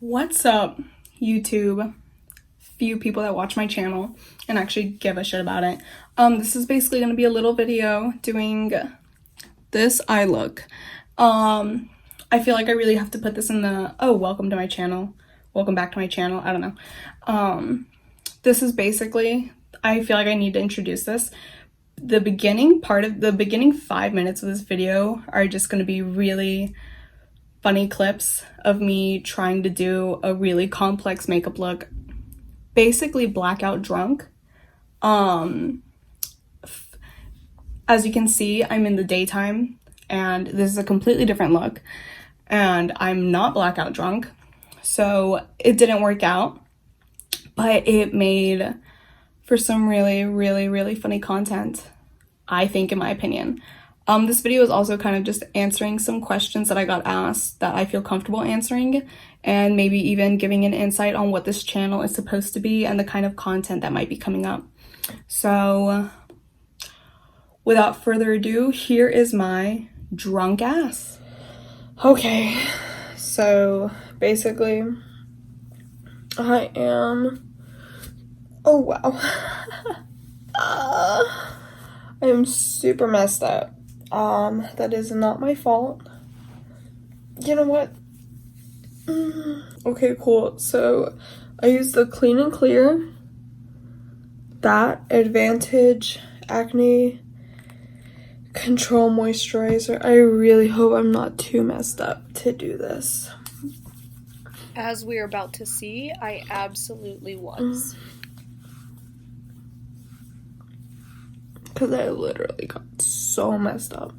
What's up, YouTube? Few people that watch my channel and actually give a shit about it. This is basically going to be a little video doing this eye look. I feel like I really have to put this in the, welcome to my channel. Welcome back to my channel. I don't know. This is basically, I feel like I need to introduce this. The beginning 5 minutes of this video are just going to be really funny clips of me trying to do a really complex makeup look, basically blackout drunk. As you can see, I'm in the daytime and this is a completely different look and I'm not blackout drunk, so it didn't work out, but it made for some really funny content, I think, in my opinion. This video is also kind of just answering some questions that I got asked that I feel comfortable answering, and maybe even giving an insight on what this channel is supposed to be and the kind of content that might be coming up. So without further ado, here is my drunk ass. Okay, so basically I am, oh wow, I am super messed up. That is not my fault. You know what? Okay, cool. So I used the Clean and Clear, that Advantage Acne Control Moisturizer. I really hope I'm not too messed up to do this. As we are about to see, I absolutely was. Because I literally got so messed up.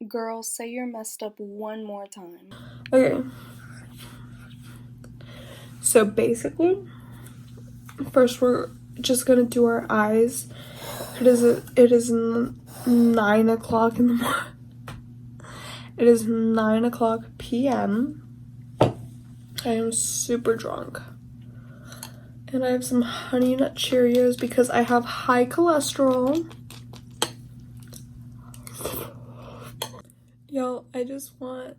Girl, say you're messed up one more time. Okay. So basically, first we're just gonna do our eyes. It is 9 o'clock in the morning. It is 9 o'clock p.m. I am super drunk. And I have some Honey Nut Cheerios because I have high cholesterol. Y'all, I just want...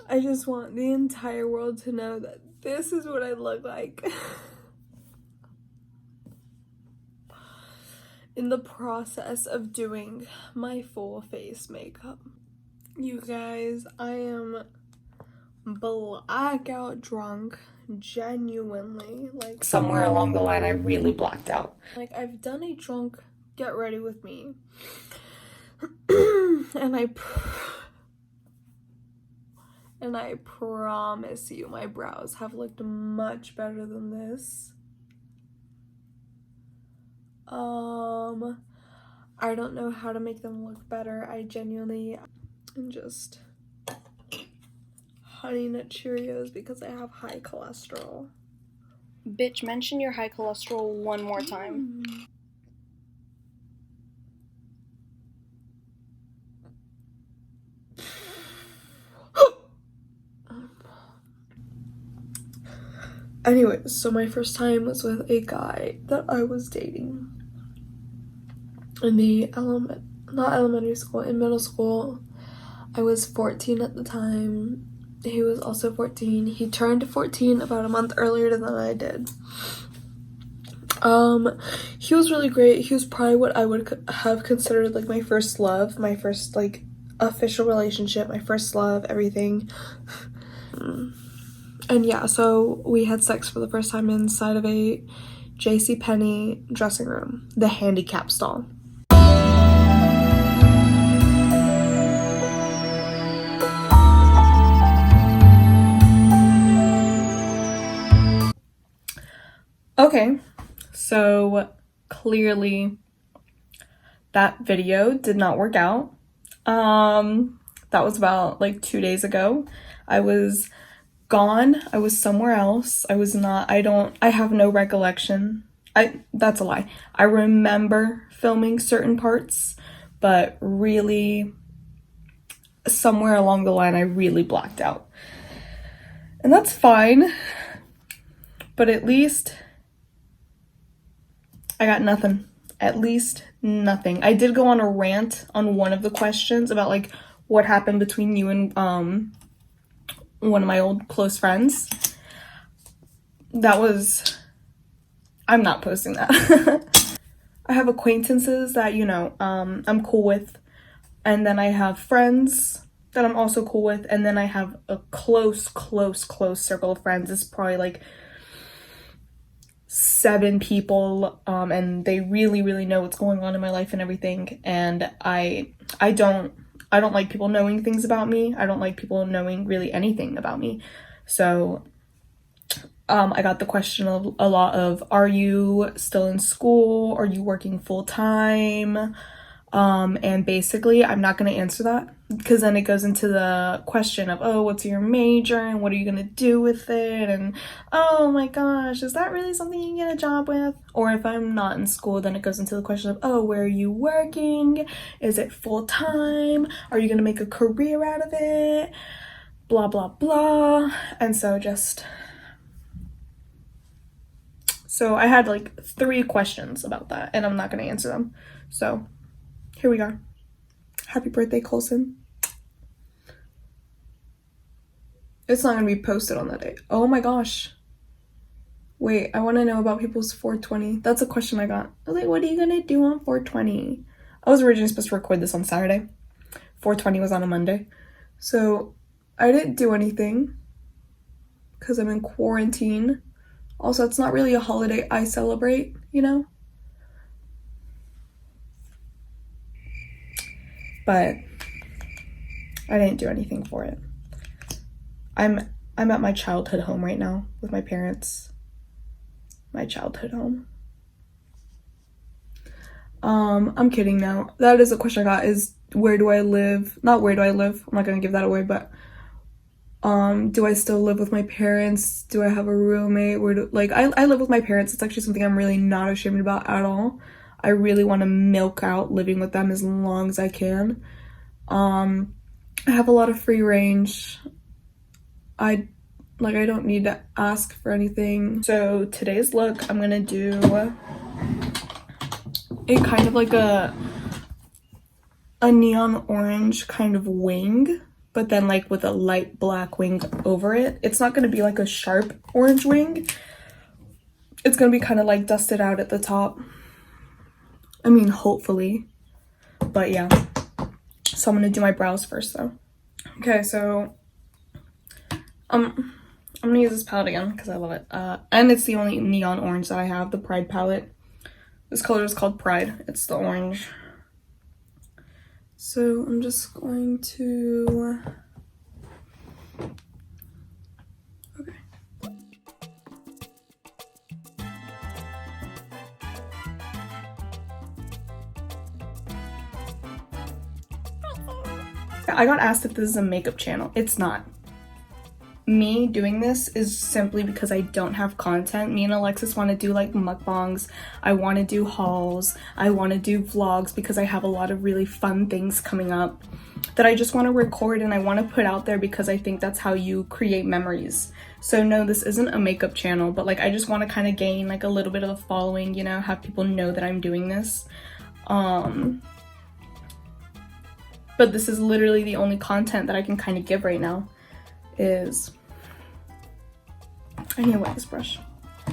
I just want the entire world to know that this is what I look like in the process of doing my full face makeup. You guys, I am blackout drunk, genuinely. Like, somewhere along the line I really blacked out. Like, I've done a drunk get ready with me and I promise you my brows have looked much better than this. I don't know how to make them look better. I genuinely am just Honey Nut Cheerios because I have high cholesterol. Bitch, mention your high cholesterol one more time. Anyway, so my first time was with a guy that I was dating in the not elementary school, in middle school. I was 14 at the time. He was also 14. He turned 14 about a month earlier than I did. He was really great. He was probably what I would have considered like my first love, my first like official relationship, my first love, everything. And yeah, so we had sex for the first time inside of a JCPenney dressing room, the handicap stall. Okay, so clearly that video did not work out. That was about like 2 days ago. I was gone. I was somewhere else. I have no recollection. That's a lie. I remember filming certain parts, but really somewhere along the line I really blacked out. And that's fine, but at least I got nothing. At least nothing. I did go on a rant on one of the questions about like what happened between you and one of my old close friends. I'm not posting that. I have acquaintances that, you know, I'm cool with, and then I have friends that I'm also cool with, and then I have a close circle of friends. It's probably like 7 people, and they really know what's going on in my life and everything, and I don't like people knowing things about me. I don't like people knowing really anything about me. So I got the question a lot of, are you still in school? Are you working full time? And basically I'm not going to answer that, because then it goes into the question of, oh, what's your major and what are you going to do with it? And oh my gosh, is that really something you can get a job with? Or if I'm not in school, then it goes into the question of, oh, where are you working? Is it full time? Are you going to make a career out of it? Blah, blah, blah. And so I had like 3 questions about that, and I'm not going to answer them. So here we are. Happy birthday, Colson. It's not going to be posted on that day. Oh my gosh. Wait, I want to know about people's 420. That's a question I got. I was like, what are you going to do on 420? I was originally supposed to record this on Saturday. 420 was on a Monday. So I didn't do anything because I'm in quarantine. Also, it's not really a holiday I celebrate, you know? But I didn't do anything for it. I'm at my childhood home right now with my parents. My childhood home. I'm kidding now. That is a question I got, is where do I live? Not where do I live. I'm not gonna give that away, but do I still live with my parents? Do I have a roommate? I live with my parents. It's actually something I'm really not ashamed about at all. I really want to milk out living with them as long as I can. I have a lot of free range. I don't need to ask for anything. So today's look, I'm gonna do a kind of like a neon orange kind of wing, but then like with a light black wing over it. It's not gonna be like a sharp orange wing. It's gonna be kind of like dusted out at the top. I mean, hopefully. But yeah. So I'm gonna do my brows first though. Okay, so I'm gonna use this palette again because I love it. And it's the only neon orange that I have, the Pride palette. This color is called Pride. It's the orange. So I'm just going to... Okay. I got asked if this is a makeup channel. It's not. Me doing this is simply because I don't have content. Me and Alexis want to do like mukbangs. I want to do hauls. I want to do vlogs because I have a lot of really fun things coming up that I just want to record and I want to put out there because I think that's how you create memories. So no, this isn't a makeup channel, but like I just want to kind of gain like a little bit of a following, you know, have people know that I'm doing this. But this is literally the only content that I can kind of give right now. I need to wet this brush.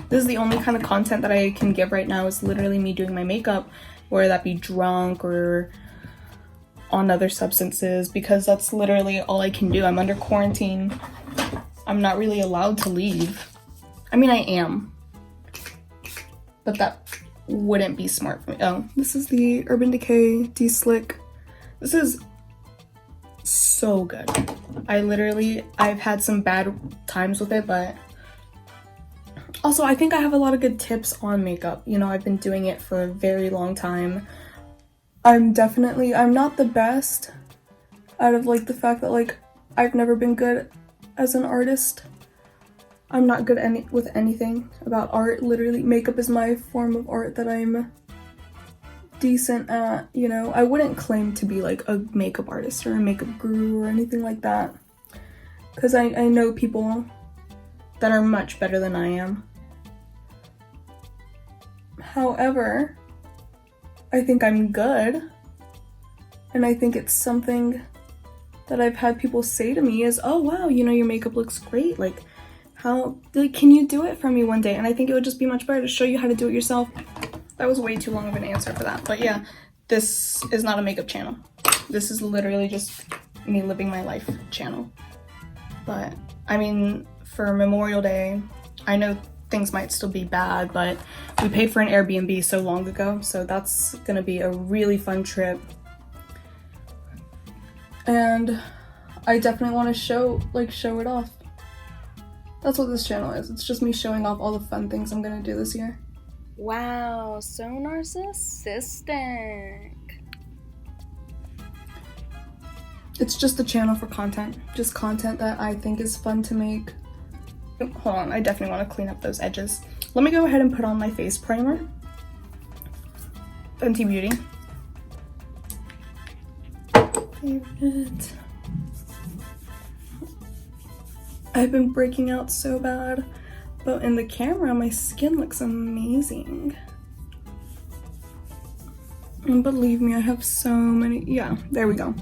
This is the only kind of content that I can give right now, is literally me doing my makeup, whether that be drunk or on other substances, because that's literally all I can do. I'm under quarantine. I'm not really allowed to leave. I mean, I am, but that wouldn't be smart for me. Oh, this is the Urban Decay De-Slick. This is so good. I've had some bad times with it, but also I think I have a lot of good tips on makeup. You know, I've been doing it for a very long time. I'm not the best, out of like the fact that like I've never been good as an artist. I'm not good with anything about art. Literally, makeup is my form of art that I'm decent at, you know. I wouldn't claim to be like a makeup artist or a makeup guru or anything like that, because I know people that are much better than I am. However, I think I'm good, and I think it's something that I've had people say to me is, oh wow, you know, your makeup looks great. Like, how, like, can you do it for me one day? And I think it would just be much better to show you how to do it yourself. That was way too long of an answer for that. But yeah, this is not a makeup channel. This is literally just me living my life channel. But I mean, for Memorial Day, I know things might still be bad, but we paid for an Airbnb so long ago, so that's gonna be a really fun trip. And I definitely want to show it off. That's what this channel is. It's just me showing off all the fun things I'm gonna do this year. Wow, so narcissistic. It's just a channel for content. Just content that I think is fun to make. Hold on, I definitely want to clean up those edges. Let me go ahead and put on my face primer. Fenty Beauty. Favorite. I've been breaking out so bad, but in the camera, my skin looks amazing. And believe me, I have so many, yeah, there we go.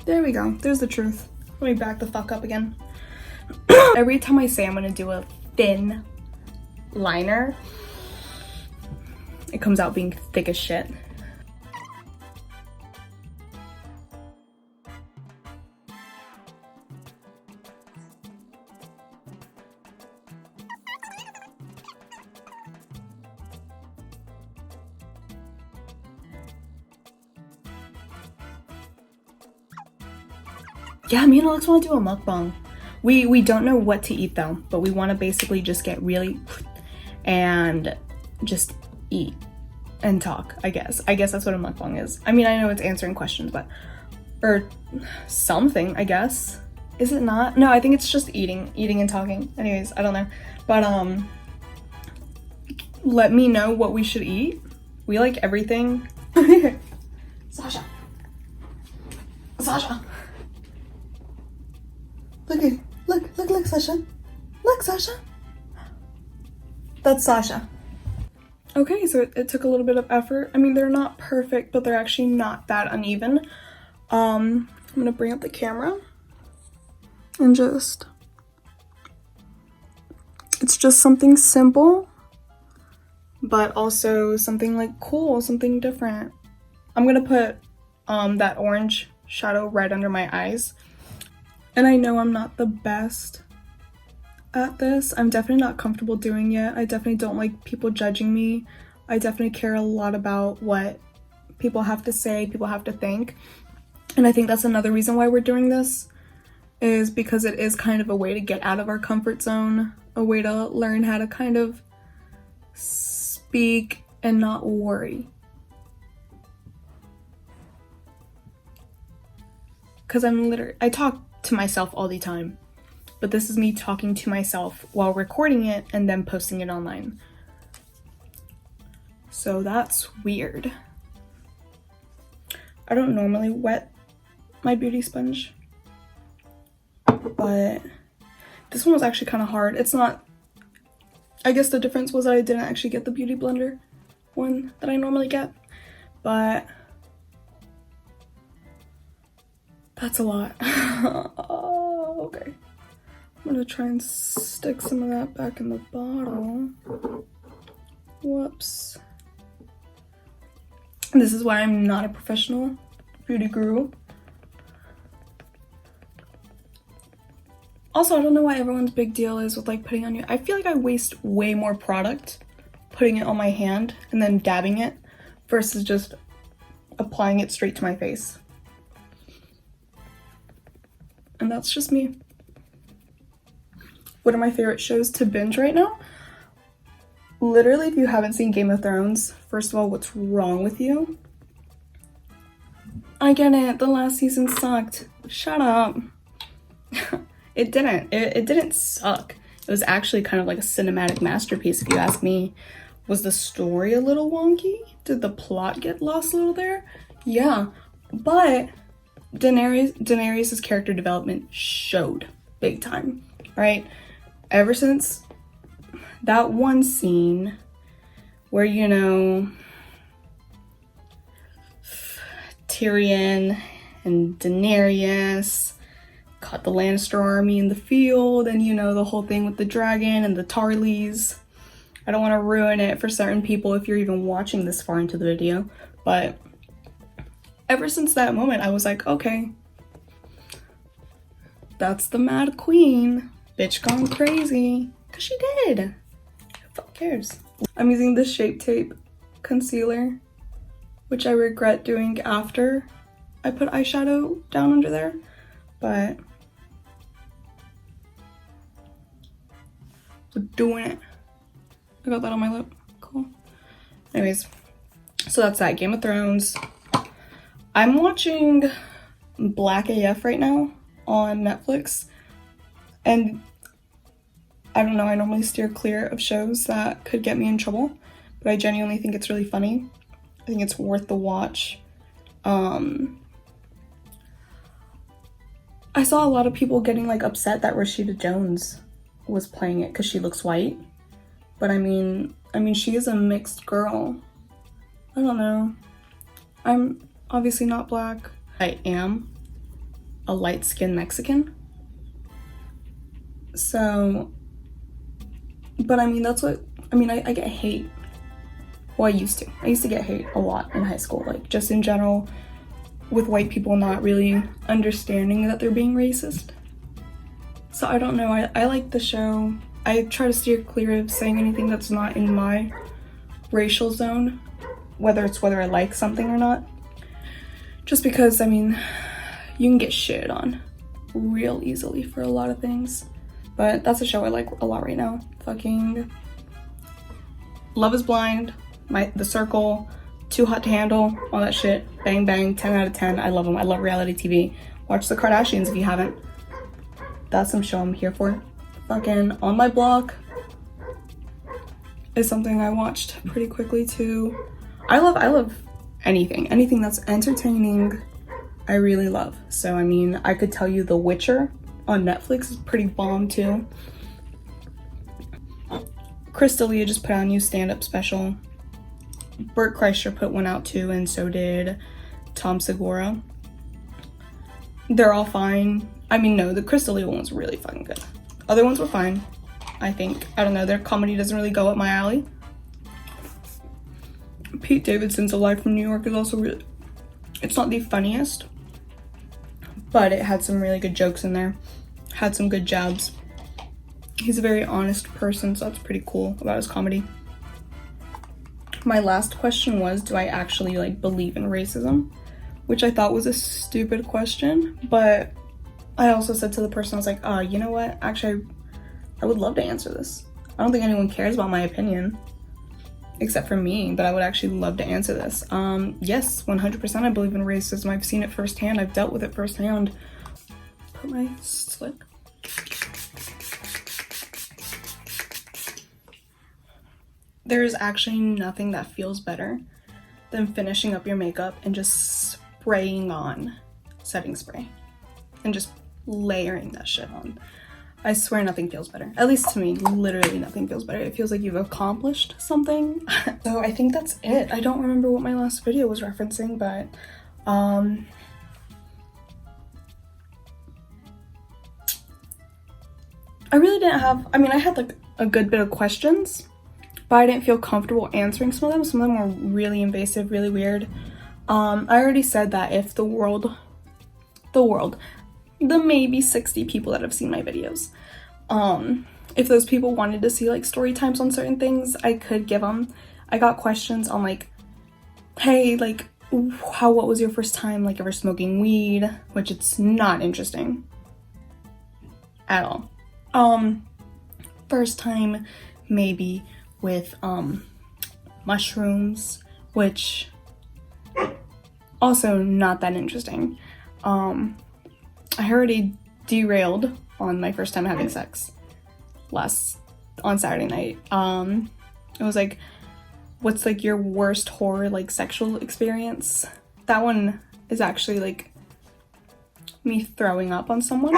There we go, there's the truth. Let me back the fuck up again. Every time I say I'm gonna do a thin liner, it comes out being thick as shit. Yeah, me and Alex want to do a mukbang. We don't know what to eat though, but we want to basically just get really and just eat and talk, I guess. I guess that's what a mukbang is. I mean, I know it's answering questions, but, or something, I guess. Is it not? No, I think it's just eating and talking. Anyways, I don't know. But let me know what we should eat. We like everything. Sasha. Look, Sasha. Look, Sasha. That's Sasha. Okay, so it took a little bit of effort. I mean, they're not perfect, but they're actually not that uneven. I'm gonna bring up the camera and just, it's just something simple, but also something like cool, something different. I'm gonna put that orange shadow right under my eyes. And I know I'm not the best at this. I'm definitely not comfortable doing it. I definitely don't like people judging me. I definitely care a lot about what people have to say, people have to think. And I think that's another reason why we're doing this, is because it is kind of a way to get out of our comfort zone, a way to learn how to kind of speak and not worry. Because I talk to myself all the time, but this is me talking to myself while recording it and then posting it online. So that's weird. I don't normally wet my beauty sponge, but this one was actually kind of hard. It's not, I guess the difference was that I didn't actually get the beauty blender one that I normally get, but that's a lot. Oh, okay. I'm gonna try and stick some of that back in the bottle. Whoops. This is why I'm not a professional beauty guru. Also, I don't know why everyone's big deal is with like putting on you. I feel like I waste way more product putting it on my hand and then dabbing it versus just applying it straight to my face. And that's just me. One of my favorite shows to binge right now? Literally, if you haven't seen Game of Thrones, first of all, what's wrong with you? I get it, the last season sucked. Shut up. It didn't. It didn't suck. It was actually kind of like a cinematic masterpiece, if you ask me. Was the story a little wonky? Did the plot get lost a little there? Yeah, but Daenerys' character development showed big time, right? Ever since that one scene where, you know, Tyrion and Daenerys caught the Lannister army in the field, and you know, the whole thing with the dragon and the Tarleys. I don't want to ruin it for certain people if you're even watching this far into the video, but ever since that moment, I was like, okay, that's the Mad Queen. Bitch gone crazy. Because she did. Who the fuck cares? I'm using this Shape Tape concealer, which I regret doing after I put eyeshadow down under there, but we're doing it. I got that on my lip. Cool. Anyways, so that's that. Game of Thrones. I'm watching Black AF right now on Netflix, and I don't know, I normally steer clear of shows that could get me in trouble, but I genuinely think it's really funny. I think it's worth the watch. I saw a lot of people getting like upset that Rashida Jones was playing it because she looks white, but I mean she is a mixed girl. I don't know. I'm obviously not black. I am a light-skinned Mexican. So, but I mean, that's what, I get hate. Well, I used to get hate a lot in high school, like just in general, with white people not really understanding that they're being racist. So I don't know, I like the show. I try to steer clear of saying anything that's not in my racial zone, whether I like something or not. Just because, I mean, you can get shit on real easily for a lot of things. But that's a show I like a lot right now. Fucking Love is Blind, The Circle, Too Hot to Handle, all that shit. Bang Bang, 10 out of 10. I love them. I love reality TV. Watch The Kardashians if you haven't. That's some show I'm here for. Fucking On My Block is something I watched pretty quickly too. I love anything that's entertaining. I really love. So I mean, I could tell you The Witcher on Netflix is pretty bomb too. Chris D'Elia just put out a new stand-up special. Bert Kreischer put one out too, and so did Tom Segura. They're all fine. I mean, no, the Chris D'Elia one was really fucking good. Other ones were fine, I think. I don't know, their comedy doesn't really go up my alley. Pete Davidson's A Live from New York is also really, it's not the funniest, but it had some really good jokes in there. Had some good jabs. He's a very honest person, so that's pretty cool about his comedy. My last question was, do I actually like believe in racism? Which I thought was a stupid question, but I also said to the person, I was like, you know what? Actually, I would love to answer this. I don't think anyone cares about my opinion, except for me, but I would actually love to answer this. Yes, 100% I believe in racism. I've seen it firsthand. I've dealt with it firsthand. Put my slick. There's actually nothing that feels better than finishing up your makeup and just spraying on setting spray and just layering that shit on. I swear nothing feels better. At least to me, literally nothing feels better. It feels like you've accomplished something. So I think that's it. I don't remember what my last video was referencing, but I really didn't have, I had like a good bit of questions, but I didn't feel comfortable answering some of them. Some of them were really invasive, really weird. I already said that if the maybe 60 people that have seen my videos, if those people wanted to see like story times on certain things, I could give them. I got questions on like, hey, like, what was your first time like ever smoking weed? Which it's not interesting at all. First time maybe with mushrooms, which also not that interesting. I already derailed on my first time having sex on Saturday night. It was like, what's like your worst horror like sexual experience? That one is actually like me throwing up on someone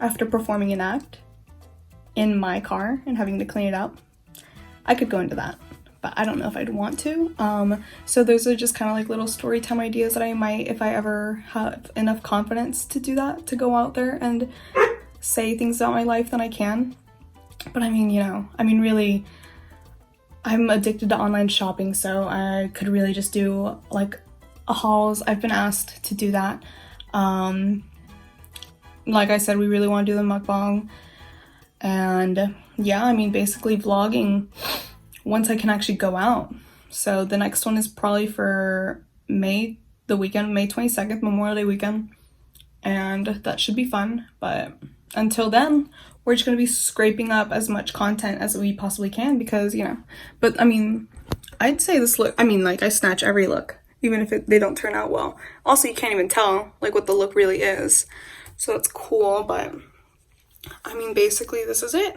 after performing an act in my car and having to clean it up. I could go into that, but I don't know if I'd want to. So those are just kind of like little story time ideas that I might, if I ever have enough confidence to do that, to go out there and say things about my life, then I can. But I mean, you know, really, I'm addicted to online shopping, so I could really just do like a hauls. I've been asked to do that. Like I said, we really want to do the mukbang. And yeah, I mean, basically vlogging once I can actually go out. So the next one is probably for May, the weekend, May 22nd, Memorial Day weekend. And that should be fun. But until then, we're just going to be scraping up as much content as we possibly can because, you know, but I mean, I'd say this look, I mean, like I snatch every look, even if they don't turn out well. Also, you can't even tell like what the look really is. So it's cool, but I mean, basically this is it.